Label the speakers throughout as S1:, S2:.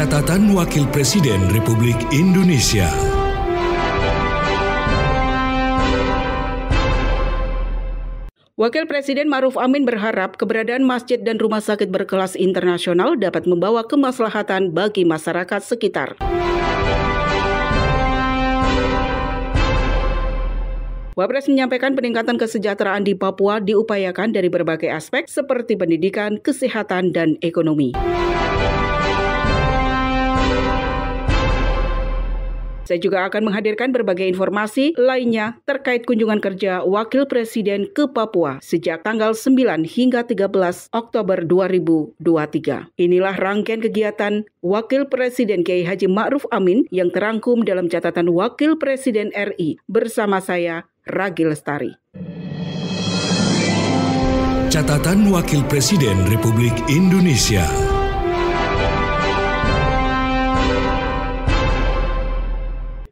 S1: Catatan Wakil Presiden Republik Indonesia.
S2: Wakil Presiden Ma'ruf Amin berharap keberadaan masjid dan rumah sakit berkelas internasional dapat membawa kemaslahatan bagi masyarakat sekitar. Wapres menyampaikan peningkatan kesejahteraan di Papua diupayakan dari berbagai aspek seperti pendidikan, kesehatan, dan ekonomi. Saya juga akan menghadirkan berbagai informasi lainnya terkait kunjungan kerja Wakil Presiden ke Papua sejak tanggal 9 hingga 13 Oktober 2023. Inilah rangkaian kegiatan Wakil Presiden Kiai Haji Ma'ruf Amin yang terangkum dalam catatan Wakil Presiden RI bersama saya, Ragi Lestari.
S1: Catatan Wakil Presiden Republik Indonesia.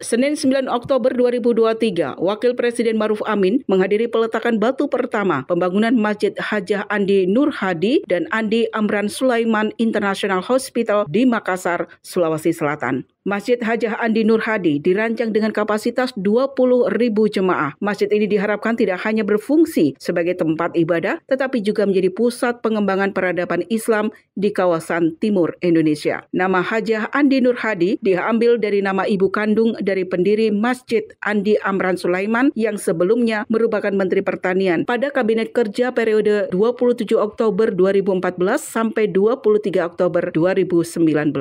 S2: Senin 9 Oktober 2023, Wakil Presiden Ma'ruf Amin menghadiri peletakan batu pertama pembangunan Masjid Hajah Andi Nur Hadi dan Andi Amran Sulaiman International Hospital di Makassar, Sulawesi Selatan. Masjid Hajah Andi Nur Hadi dirancang dengan kapasitas 20.000 jemaah. Masjid ini diharapkan tidak hanya berfungsi sebagai tempat ibadah, tetapi juga menjadi pusat pengembangan peradaban Islam di kawasan timur Indonesia. Nama Hajah Andi Nur Hadi diambil dari nama ibu kandung dari pendiri Masjid Andi Amran Sulaiman yang sebelumnya merupakan Menteri Pertanian pada Kabinet Kerja periode 27 Oktober 2014 sampai 23 Oktober 2019.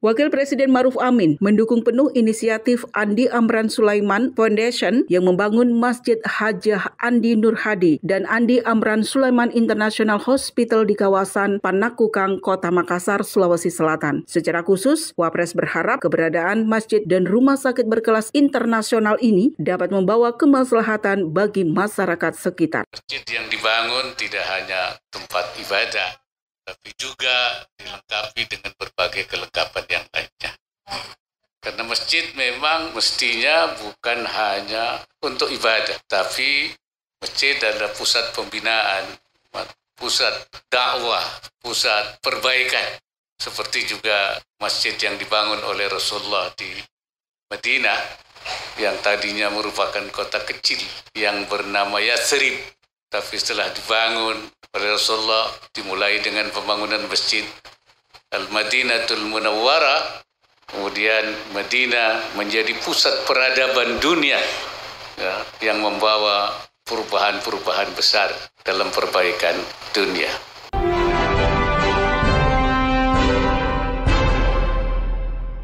S2: Wakil Presiden Ma'ruf Amin mendukung penuh inisiatif Andi Amran Sulaiman Foundation yang membangun Masjid Hajah Andi Nur Hadi dan Andi Amran Sulaiman International Hospital di kawasan Panakukang, Kota Makassar, Sulawesi Selatan. Secara khusus, Wapres berharap keberadaan masjid dan rumah sakit berkelas internasional ini dapat membawa kemaslahatan bagi masyarakat sekitar.
S3: Masjid yang dibangun tidak hanya tempat ibadah, tapi juga dilengkapi dengan berbagai kelengkapan yang lainnya. Karena masjid memang mestinya bukan hanya untuk ibadah, tapi masjid adalah pusat pembinaan, pusat dakwah, pusat perbaikan. Seperti juga masjid yang dibangun oleh Rasulullah di Madinah, yang tadinya merupakan kota kecil yang bernama Yathrib, tapi setelah dibangun oleh Rasulullah, dimulai dengan pembangunan masjid Al-Madinatul Munawwarah. Kemudian Madinah menjadi pusat peradaban dunia, ya, yang membawa perubahan-perubahan besar dalam perbaikan dunia.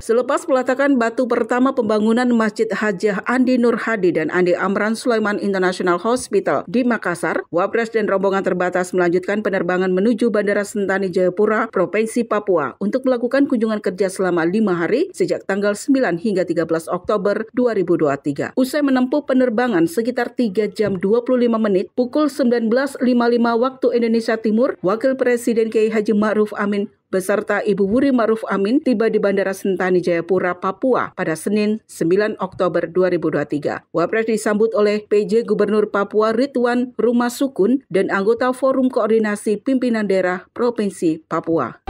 S2: Selepas peletakan batu pertama pembangunan Masjid Hajah Andi Nur Hadi dan Andi Amran Sulaiman International Hospital di Makassar, Wapres dan rombongan terbatas melanjutkan penerbangan menuju Bandara Sentani Jayapura, Provinsi Papua untuk melakukan kunjungan kerja selama 5 hari sejak tanggal 9 hingga 13 Oktober 2023. Usai menempuh penerbangan sekitar 3 jam 25 menit, pukul 19.55 waktu Indonesia Timur, Wakil Presiden Kiai Haji Ma'ruf Amin beserta Ibu Wuri Ma'ruf Amin tiba di Bandara Sentani Jayapura, Papua pada Senin 9 Oktober 2023. Wapres disambut oleh PJ Gubernur Papua Ridwan Rumah Sukun dan anggota Forum Koordinasi Pimpinan Daerah Provinsi Papua.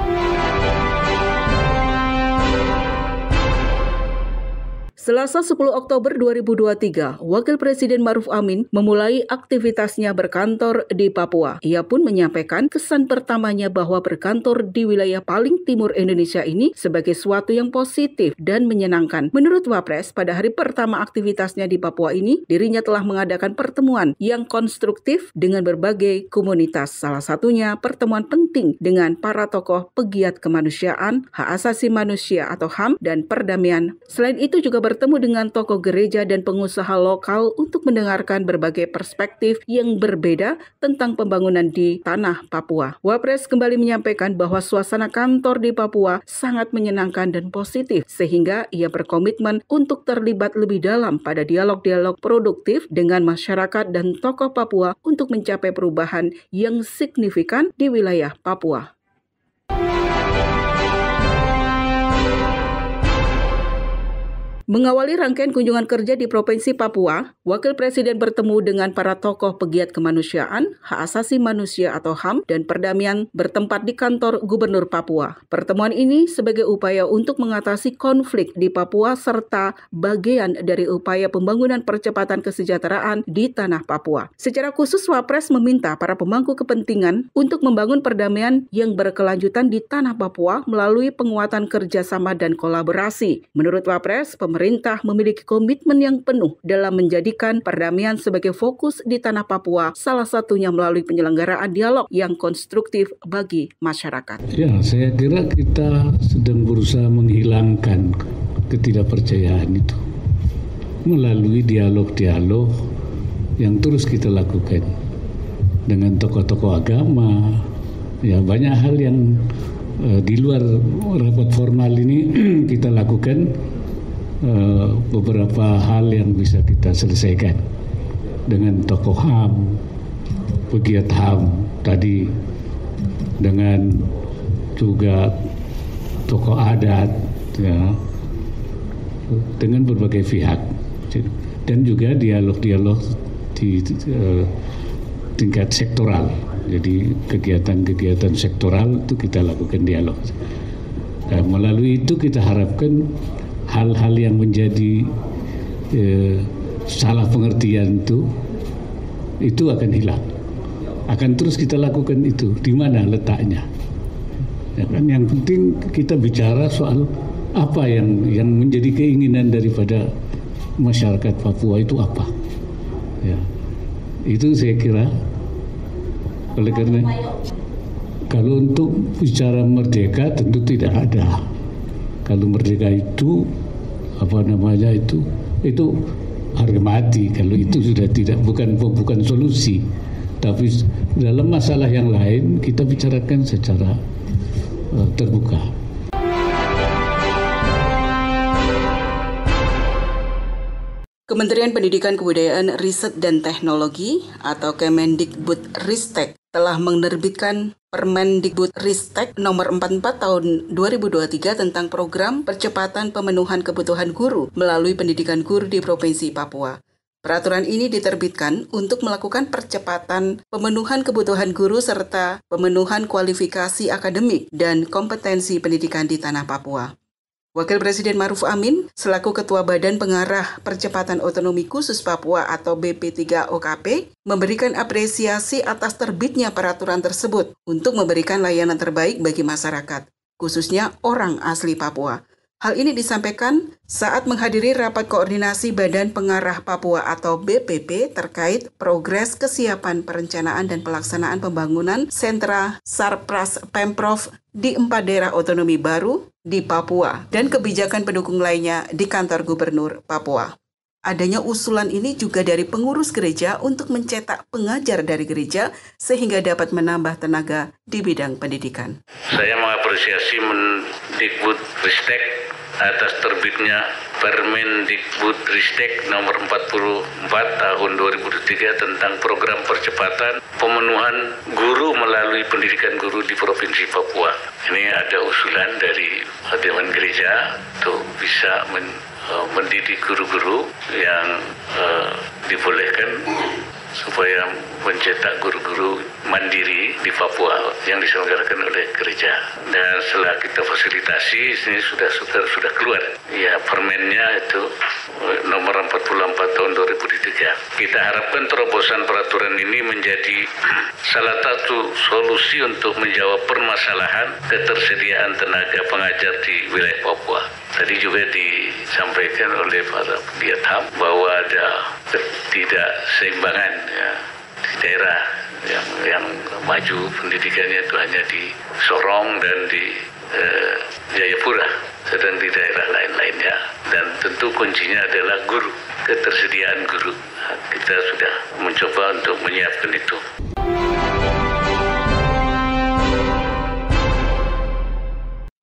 S2: Selasa 10 Oktober 2023, Wakil Presiden Ma'ruf Amin memulai aktivitasnya berkantor di Papua. Ia pun menyampaikan kesan pertamanya bahwa berkantor di wilayah paling timur Indonesia ini sebagai suatu yang positif dan menyenangkan. Menurut Wapres, pada hari pertama aktivitasnya di Papua ini, dirinya telah mengadakan pertemuan yang konstruktif dengan berbagai komunitas. Salah satunya pertemuan penting dengan para tokoh pegiat kemanusiaan, hak asasi manusia atau HAM, dan perdamaian. Selain itu juga bertemu dengan tokoh gereja dan pengusaha lokal untuk mendengarkan berbagai perspektif yang berbeda tentang pembangunan di tanah Papua. Wapres kembali menyampaikan bahwa suasana kantor di Papua sangat menyenangkan dan positif, sehingga ia berkomitmen untuk terlibat lebih dalam pada dialog-dialog produktif dengan masyarakat dan tokoh Papua untuk mencapai perubahan yang signifikan di wilayah Papua. Mengawali rangkaian kunjungan kerja di Provinsi Papua, Wakil Presiden bertemu dengan para tokoh pegiat kemanusiaan, hak asasi manusia atau HAM, dan perdamaian bertempat di kantor Gubernur Papua. Pertemuan ini sebagai upaya untuk mengatasi konflik di Papua serta bagian dari upaya pembangunan percepatan kesejahteraan di tanah Papua. Secara khusus, Wapres meminta para pemangku kepentingan untuk membangun perdamaian yang berkelanjutan di tanah Papua melalui penguatan kerjasama dan kolaborasi. Menurut Wapres, pemerintah memiliki komitmen yang penuh dalam menjadikan perdamaian sebagai fokus di tanah Papua, salah satunya melalui penyelenggaraan dialog yang konstruktif bagi masyarakat.
S4: Ya, saya kira kita sedang berusaha menghilangkan ketidakpercayaan itu melalui dialog-dialog yang terus kita lakukan dengan tokoh-tokoh agama. Ya, banyak hal yang di luar rapat formal ini kita lakukan. Beberapa hal yang bisa kita selesaikan dengan tokoh HAM, pegiat HAM tadi, dengan juga tokoh adat, ya, dengan berbagai pihak, dan juga dialog-dialog di tingkat sektoral. Jadi kegiatan-kegiatan sektoral itu kita lakukan dialog. Nah, melalui itu kita harapkan hal-hal yang menjadi salah pengertian itu akan hilang. Akan terus kita lakukan itu. Di mana letaknya? Ya kan, yang penting kita bicara soal apa yang menjadi keinginan daripada masyarakat Papua itu apa. Ya. Itu saya kira. Oleh karena kalau untuk bicara merdeka tentu tidak ada. Kalau merdeka itu itu harga mati. Kalau itu sudah bukan solusi. Tapi dalam masalah yang lain kita bicarakan secara terbuka.
S2: Kementerian Pendidikan Kebudayaan, Riset dan Teknologi atau Kemendikbudristek telah menerbitkan Permendikbudristek nomor 44 tahun 2023 tentang program percepatan pemenuhan kebutuhan guru melalui pendidikan guru di Provinsi Papua. Peraturan ini diterbitkan untuk melakukan percepatan pemenuhan kebutuhan guru serta pemenuhan kualifikasi akademik dan kompetensi pendidikan di tanah Papua. Wakil Presiden Maruf Amin, selaku Ketua Badan Pengarah Percepatan Otonomi Khusus Papua atau BP3OKP, memberikan apresiasi atas terbitnya peraturan tersebut untuk memberikan layanan terbaik bagi masyarakat, khususnya orang asli Papua. Hal ini disampaikan saat menghadiri rapat koordinasi Badan Pengarah Papua atau BPP terkait progres kesiapan perencanaan dan pelaksanaan pembangunan sentra Sarpras Pemprov di 4 daerah otonomi baru di Papua dan kebijakan pendukung lainnya di kantor Gubernur Papua. Adanya usulan ini juga dari pengurus gereja untuk mencetak pengajar dari gereja sehingga dapat menambah tenaga di bidang pendidikan.
S3: Saya mengapresiasi Mendikbudristek atas terbitnya Permendikbudristek nomor 44 tahun 2023 tentang program percepatan pemenuhan guru melalui pendidikan guru di Provinsi Papua. Ini ada usulan dari Dewan Gereja untuk bisa mendidik guru-guru yang dibolehkan supaya mencetak guru-guru mandiri di Papua yang diselenggarakan oleh gereja. Dan setelah kita fasilitasi, ini sudah keluar. Ya, permennya itu nomor 44 tahun 2003. Kita harapkan terobosan peraturan ini menjadi salah satu solusi untuk menjawab permasalahan ketersediaan tenaga pengajar di wilayah Papua. Tadi juga disampaikan oleh para pegiat HAM bahwa ada ketidakseimbangan ya, di daerah yang maju pendidikannya itu hanya di Sorong dan di Jayapura, sedang di daerah lain-lainnya. Dan tentu kuncinya adalah guru, ketersediaan guru. Kita sudah mencoba untuk menyiapkan itu.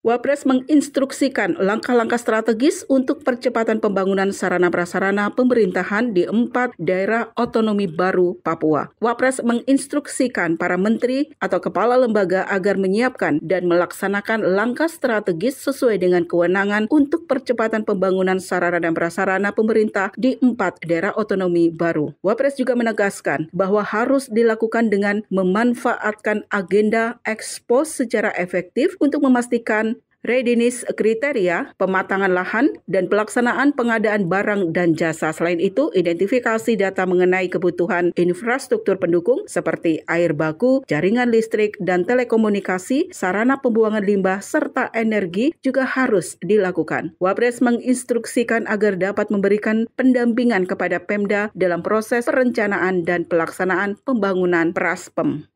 S2: Wapres menginstruksikan langkah-langkah strategis untuk percepatan pembangunan sarana prasarana pemerintahan di 4 daerah otonomi baru Papua. Wapres menginstruksikan para menteri atau kepala lembaga agar menyiapkan dan melaksanakan langkah strategis sesuai dengan kewenangan untuk percepatan pembangunan sarana dan prasarana pemerintah di 4 daerah otonomi baru. Wapres juga menegaskan bahwa harus dilakukan dengan memanfaatkan agenda ekspos secara efektif untuk memastikan readiness kriteria, pematangan lahan, dan pelaksanaan pengadaan barang dan jasa. Selain itu, identifikasi data mengenai kebutuhan infrastruktur pendukung seperti air baku, jaringan listrik, dan telekomunikasi, sarana pembuangan limbah, serta energi juga harus dilakukan. Wapres menginstruksikan agar dapat memberikan pendampingan kepada Pemda dalam proses perencanaan dan pelaksanaan pembangunan Praspem.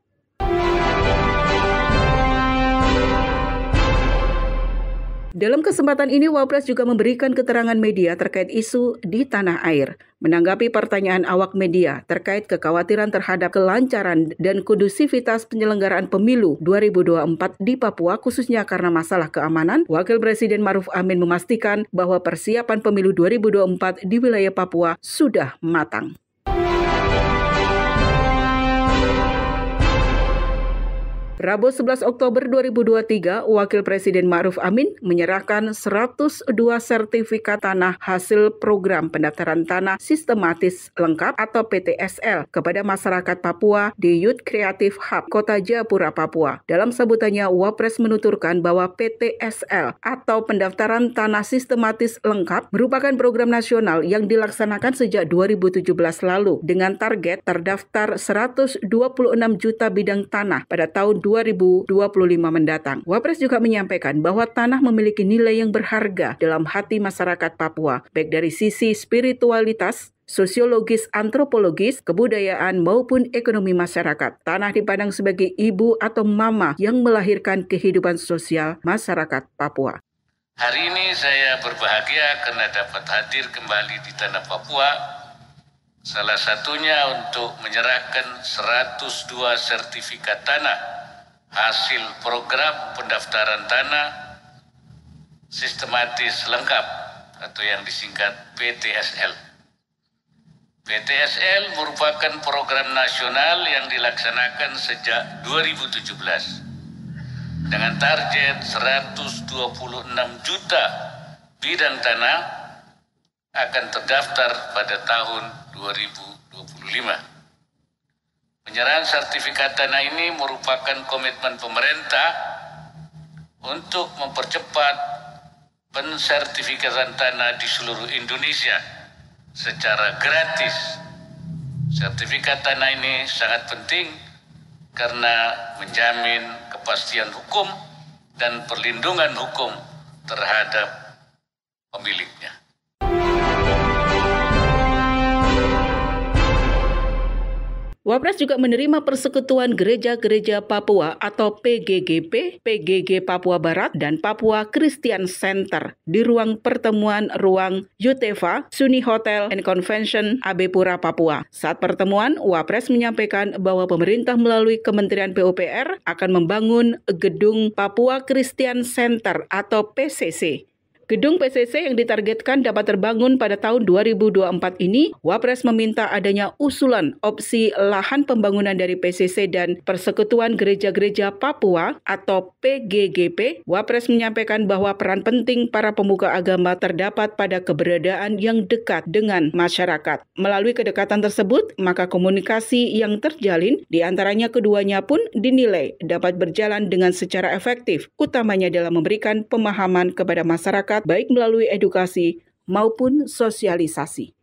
S2: Dalam kesempatan ini, Wapres juga memberikan keterangan media terkait isu di tanah air. Menanggapi pertanyaan awak media terkait kekhawatiran terhadap kelancaran dan kondusivitas penyelenggaraan pemilu 2024 di Papua, khususnya karena masalah keamanan, Wakil Presiden Maruf Amin memastikan bahwa persiapan pemilu 2024 di wilayah Papua sudah matang. Rabu 11 Oktober 2023, Wakil Presiden Ma'ruf Amin menyerahkan 102 sertifikat tanah hasil program pendaftaran tanah sistematis lengkap atau PTSL kepada masyarakat Papua di Youth Creative Hub, Kota Jayapura, Papua. Dalam sebutannya, Wapres menuturkan bahwa PTSL atau pendaftaran tanah sistematis lengkap merupakan program nasional yang dilaksanakan sejak 2017 lalu dengan target terdaftar 126 juta bidang tanah pada tahun 2025 mendatang. Wapres juga menyampaikan bahwa tanah memiliki nilai yang berharga dalam hati masyarakat Papua, baik dari sisi spiritualitas, sosiologis, antropologis, kebudayaan, maupun ekonomi masyarakat. Tanah dipandang sebagai ibu atau mama yang melahirkan kehidupan sosial masyarakat Papua.
S3: Hari ini saya berbahagia karena dapat hadir kembali di tanah Papua, salah satunya untuk menyerahkan 102 sertifikat tanah hasil program pendaftaran tanah sistematis lengkap atau yang disingkat PTSL. PTSL merupakan program nasional yang dilaksanakan sejak 2017 dengan target 126 juta bidang tanah akan terdaftar pada tahun 2025. Penyerahan sertifikat tanah ini merupakan komitmen pemerintah untuk mempercepat pensertifikatan tanah di seluruh Indonesia secara gratis. Sertifikat tanah ini sangat penting karena menjamin kepastian hukum dan perlindungan hukum terhadap pemiliknya.
S2: Wapres juga menerima Persekutuan Gereja-Gereja Papua atau PGGP, PGG Papua Barat, dan Papua Christian Center di ruang pertemuan ruang Yuteva, Suni Hotel and Convention, Abepura, Papua. Saat pertemuan, Wapres menyampaikan bahwa pemerintah melalui Kementerian PUPR akan membangun gedung Papua Christian Center atau PCC. Gedung PCC yang ditargetkan dapat terbangun pada tahun 2024 ini, Wapres meminta adanya usulan opsi lahan pembangunan dari PCC dan Persekutuan Gereja-Gereja Papua atau PGGP. Wapres menyampaikan bahwa peran penting para pemuka agama terdapat pada keberadaan yang dekat dengan masyarakat. Melalui kedekatan tersebut, maka komunikasi yang terjalin di antaranya keduanya pun dinilai dapat berjalan dengan secara efektif, utamanya dalam memberikan pemahaman kepada masyarakat baik melalui edukasi maupun sosialisasi.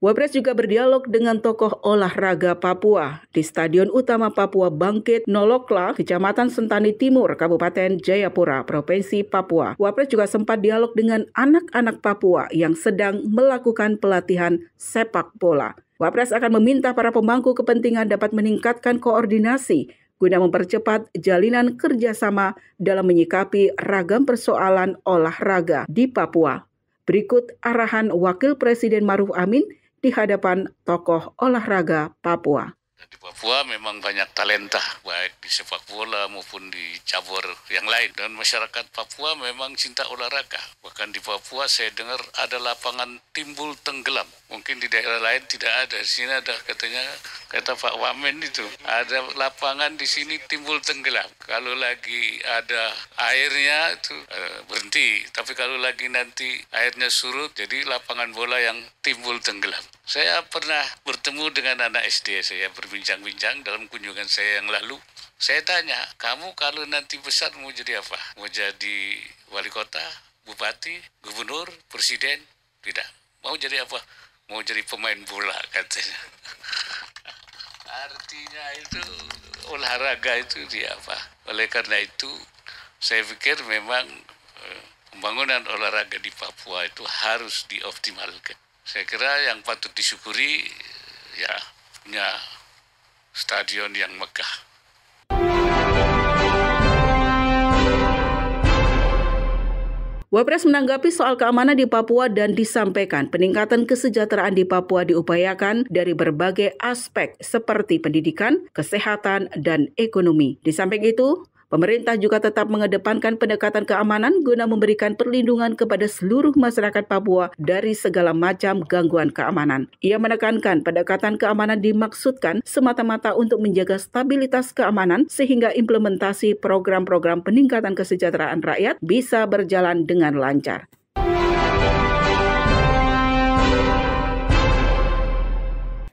S2: Wapres juga berdialog dengan tokoh olahraga Papua di Stadion Utama Papua Bangkit Nolokla, Kecamatan Sentani Timur, Kabupaten Jayapura, Provinsi Papua. Wapres juga sempat dialog dengan anak-anak Papua yang sedang melakukan pelatihan sepak bola. Wapres akan meminta para pemangku kepentingan dapat meningkatkan koordinasi guna mempercepat jalinan kerjasama dalam menyikapi ragam persoalan olahraga di Papua. Berikut arahan Wakil Presiden Ma'ruf Amin di hadapan tokoh olahraga Papua.
S3: Di Papua Papua memang banyak talenta, baik di sepak bola maupun di cabur yang lain. Dan masyarakat Papua memang cinta olahraga. Bahkan di Papua saya dengar ada lapangan timbul tenggelam. Mungkin di daerah lain tidak ada. Di sini ada katanya, kata Pak Wamen itu, ada lapangan di sini timbul tenggelam. Kalau lagi ada airnya itu berhenti. Tapi kalau lagi nanti airnya surut, jadi lapangan bola yang timbul tenggelam. Saya pernah bertemu dengan anak SD, saya berbincang-bincang dalam kunjungan saya yang lalu. Saya tanya, kamu kalau nanti besar mau jadi apa? Mau jadi wali kota, bupati, gubernur, presiden? Tidak. Mau jadi apa? Mau jadi pemain bola katanya. Artinya itu olahraga itu dia apa? Oleh karena itu saya pikir memang pembangunan olahraga di Papua itu harus dioptimalkan. Saya kira yang patut disyukuri ya punya stadion yang megah.
S2: Wapres menanggapi soal keamanan di Papua dan disampaikan peningkatan kesejahteraan di Papua diupayakan dari berbagai aspek seperti pendidikan, kesehatan, dan ekonomi. Di samping itu, pemerintah juga tetap mengedepankan pendekatan keamanan guna memberikan perlindungan kepada seluruh masyarakat Papua dari segala macam gangguan keamanan. Ia menekankan pendekatan keamanan dimaksudkan semata-mata untuk menjaga stabilitas keamanan sehingga implementasi program-program peningkatan kesejahteraan rakyat bisa berjalan dengan lancar.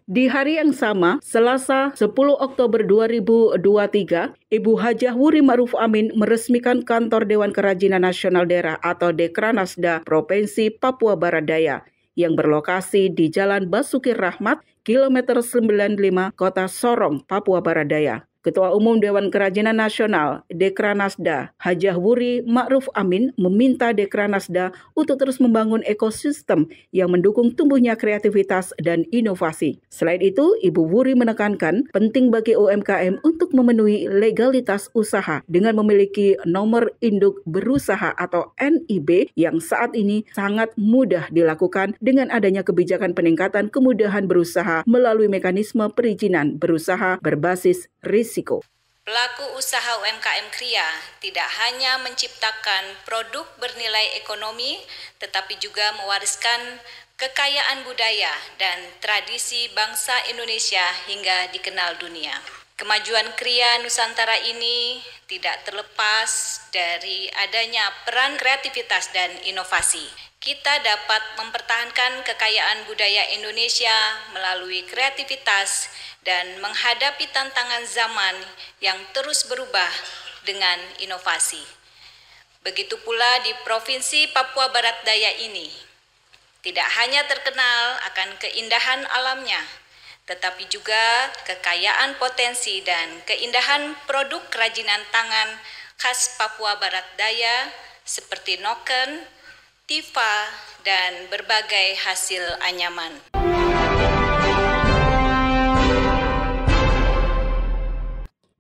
S2: Di hari yang sama, Selasa 10 Oktober 2023, Ibu Hajah Wuri Ma'ruf Amin meresmikan Kantor Dewan Kerajinan Nasional Daerah atau Dekranasda Provinsi Papua Barat Daya yang berlokasi di Jalan Basuki Rahmat, kilometer 95, Kota Sorong, Papua Barat Daya. Ketua Umum Dewan Kerajinan Nasional Dekranasda Hajah Wuri Ma'ruf Amin meminta Dekranasda untuk terus membangun ekosistem yang mendukung tumbuhnya kreativitas dan inovasi. Selain itu, Ibu Wuri menekankan penting bagi UMKM untuk memenuhi legalitas usaha dengan memiliki nomor induk berusaha atau NIB yang saat ini sangat mudah dilakukan dengan adanya kebijakan peningkatan kemudahan berusaha melalui mekanisme perizinan berusaha berbasis risiko.
S5: Pelaku usaha UMKM Kria tidak hanya menciptakan produk bernilai ekonomi, tetapi juga mewariskan kekayaan budaya dan tradisi bangsa Indonesia hingga dikenal dunia. Kemajuan Kria Nusantara ini tidak terlepas dari adanya peran kreativitas dan inovasi. Kita dapat mempertahankan kekayaan budaya Indonesia melalui kreativitas dan menghadapi tantangan zaman yang terus berubah dengan inovasi. Begitu pula di Provinsi Papua Barat Daya ini, tidak hanya terkenal akan keindahan alamnya, tetapi juga kekayaan potensi dan keindahan produk kerajinan tangan khas Papua Barat Daya seperti noken, tifa, dan berbagai hasil anyaman.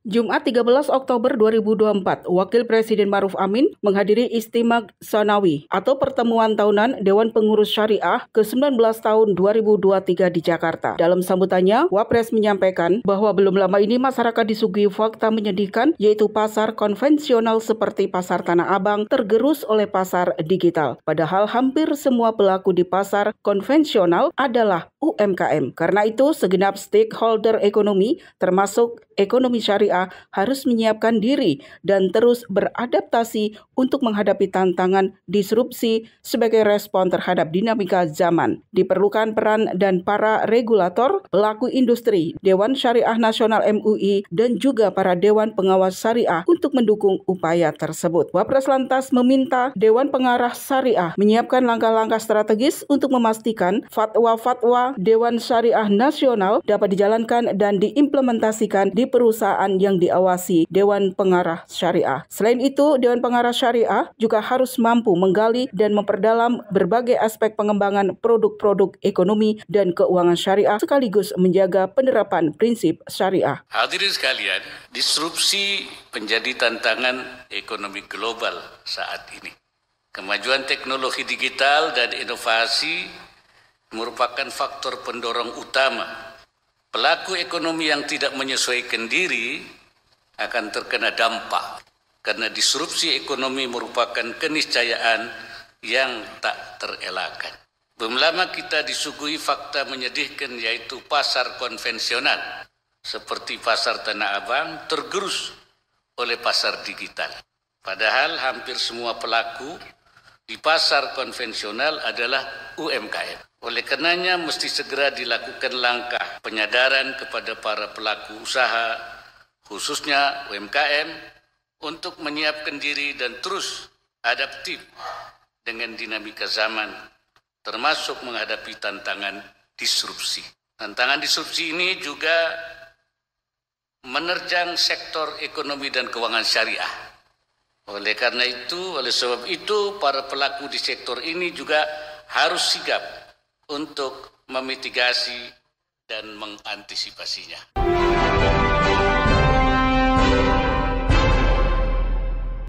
S2: Jumat 13 Oktober 2024, Wakil Presiden Ma'ruf Amin menghadiri Istimak Sanawi atau pertemuan tahunan Dewan Pengurus Syariah ke-19 tahun 2023 di Jakarta. Dalam sambutannya, Wapres menyampaikan bahwa belum lama ini masyarakat disuguhi fakta menyedihkan, yaitu pasar konvensional seperti pasar Tanah Abang tergerus oleh pasar digital. Padahal hampir semua pelaku di pasar konvensional adalah UMKM. Karena itu, segenap stakeholder ekonomi, termasuk ekonomi syariah, harus menyiapkan diri dan terus beradaptasi untuk menghadapi tantangan disrupsi sebagai respon terhadap dinamika zaman. Diperlukan peran dan para regulator, pelaku industri, Dewan Syariah Nasional MUI, dan juga para Dewan Pengawas Syariah untuk mendukung upaya tersebut. Wapres lantas meminta Dewan Pengarah Syariah menyiapkan langkah-langkah strategis untuk memastikan fatwa-fatwa Dewan Syariah Nasional dapat dijalankan dan diimplementasikan di perusahaan yang diawasi Dewan Pengarah Syariah. Selain itu, Dewan Pengarah Syariah juga harus mampu menggali dan memperdalam berbagai aspek pengembangan produk-produk ekonomi dan keuangan syariah sekaligus menjaga penerapan prinsip syariah.
S3: Hadirin sekalian, disrupsi menjadi tantangan ekonomi global saat ini. Kemajuan teknologi digital dan inovasi merupakan faktor pendorong utama Pelaku ekonomi yang tidak menyesuaikan diri akan terkena dampak karena disrupsi ekonomi merupakan keniscayaan yang tak terelakkan. Belum lama kita disuguhi fakta menyedihkan yaitu pasar konvensional seperti pasar Tanah Abang tergerus oleh pasar digital. Padahal hampir semua pelaku di pasar konvensional adalah UMKM. Oleh karenanya mesti segera dilakukan langkah penyadaran kepada para pelaku usaha, khususnya UMKM, untuk menyiapkan diri dan terus adaptif dengan dinamika zaman, termasuk menghadapi tantangan disrupsi. Tantangan disrupsi ini juga menerjang sektor ekonomi dan keuangan syariah. Oleh sebab itu, para pelaku di sektor ini juga harus sigap untuk memitigasi dan mengantisipasinya.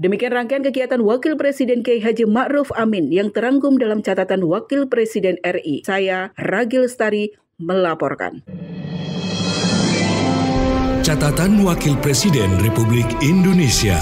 S2: Demikian rangkaian kegiatan Wakil Presiden Kiai Haji Ma'ruf Amin yang terangkum dalam catatan Wakil Presiden RI. Saya, Ragi Lestari, melaporkan.
S1: Catatan Wakil Presiden Republik Indonesia.